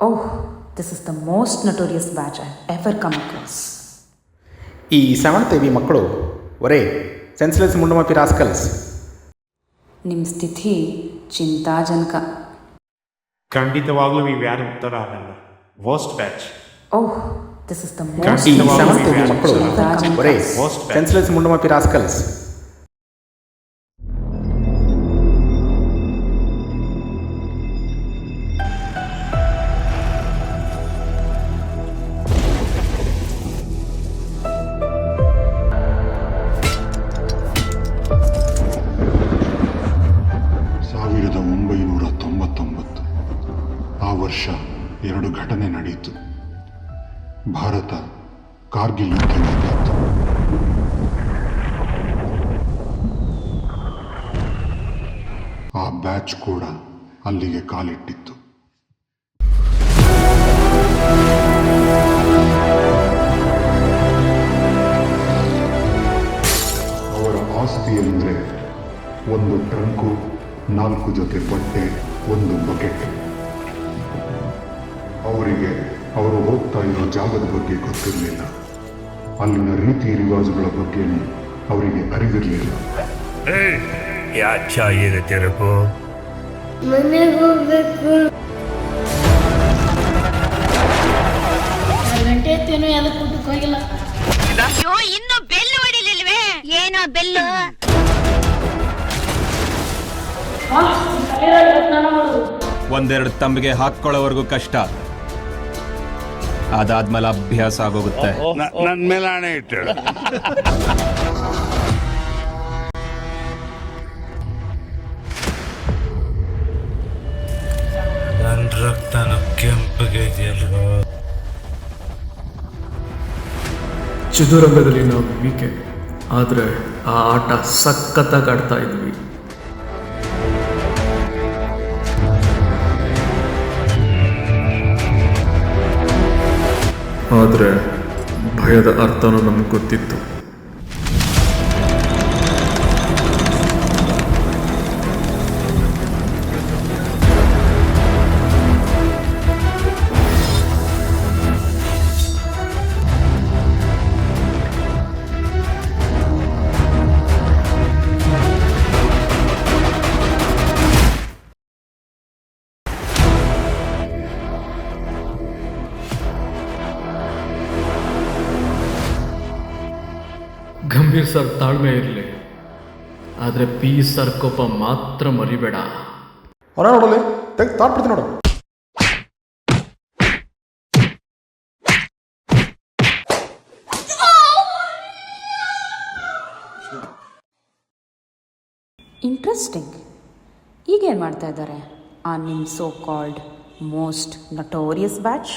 Oh, this is the most notorious batch I've ever come across. ಈ seventh ಎವಿ ಮಕ್ಕಳು ಒರೇ senseless ಮುಂಡಮಪಿ rascals. ನಿಮ್ಮ ಸ್ಥಿತಿ ಚಿಂತಾಜನಕ. ಖಂಡಿತವಾಗ್ಲೂ ಇವ್ಯಾರು ಉತ್ತರ ಆಗಲ್ಲ. Worst batch. Oh, this is the ಈ ಮೋಸ್ಟ್ ಸೆವೆಂತ್ ಎವಿ ಮಕ್ಕಳು ಒರೇ ಸೆನ್ಸ್ಲೆಸ್ ಮುಂಡಮಪಿ ರಾಸ್ಕಲ್ಸ್. ಆ ವರ್ಷ 2 ಘಟನೆ ನಡೆಯಿತು. ಭಾರತ ಕಾರ್ಗಿಲ್ ಯುದ್ಧ ನಡೆಯಿತು. ಆ ಬ್ಯಾಚ್ ಕೂಡ ಅಲ್ಲಿಗೆ ಕಾಲಿಟ್ಟಿತ್ತು. ಅವರ ಆಸ್ತಿ ಅಂದರೆ 1 ಟ್ರಂಕು, 4 ಜೊತೆ ಬಟ್ಟೆ, 1 ಬಕೆಟ್. ಅವರಿಗೆ ಅವರು ಹೋಗ್ತಾ ಇರೋ ಜಾಗದ ಬಗ್ಗೆ ಗೊತ್ತಿರಲಿಲ್ಲ. ಅಲ್ಲಿನ ರೀತಿ ರಿವಾಜುಗಳ ಬಗ್ಗೆನೂ ಅವರಿಗೆ ಅರಿವಿರಲಿಲ್ಲ. ಮನೆಗೆ ಹೋಗ್ಬೇಕು. ಗಂಟೆ ಎತ್ತೇನೋ ಯಾವ್ದು ಕೂಟಕ್ಕೆ ಹೋಗಿಲ್ಲ. ಅಯ್ಯೋ, ಇನ್ನು ಬೆಲ್ಲು ಹೊಡಿಲಿಲ್ವೇ? ಏನೋ ಬೆಲ್ಲು. ಒಂದೆರಡು ತಂಬಿಗೆ ಹಾಕೊಳ್ಳೋವರೆಗೂ ಕಷ್ಟ, ಅದಾದ್ಮೇಲೆ ಅಭ್ಯಾಸ ಆಗೋಗುತ್ತೆ. ನನ್ನ ಮೇಲೆ ಹಣೆ ಇಟ್ಟು ನನ್ನ ರಕ್ತನ ಕೆಂಪಗೆ ಇದೆಯಲ್ವ. ಚದುರಂಗದಲ್ಲಿ ನಾವು ವೀಕೆ, ಆದರೆ ಆ ಆಟ ಸಖತ್ತಾಗಿ ಆಡ್ತಾ ಇದ್ವಿ. ಆದರೆ ಭಯದ ಅರ್ಥನೂ ನಮ್ಗೆ ಗೊತ್ತಿತ್ತು. ಗಂಭೀರ್ ಸರ್ ತಾಳ್ಮೆ ಇರಲಿ, ಆದರೆ ಪಿ ಸರ್ ಕೋಪ ಮಾತ್ರ ಮರಿಬೇಡ. ಅವನ ನೋಡಲಿ ತೆಗೆದು ತಾಟ್ಬಿಡ್ತೀನಿ ನೋಡು. ಇಂಟ್ರೆಸ್ಟಿಂಗ್. ಈಗೇನು ಮಾಡ್ತಾ ಇದ್ದಾರೆ ಆ ನಿಮ್ಮ so called most notorious batch?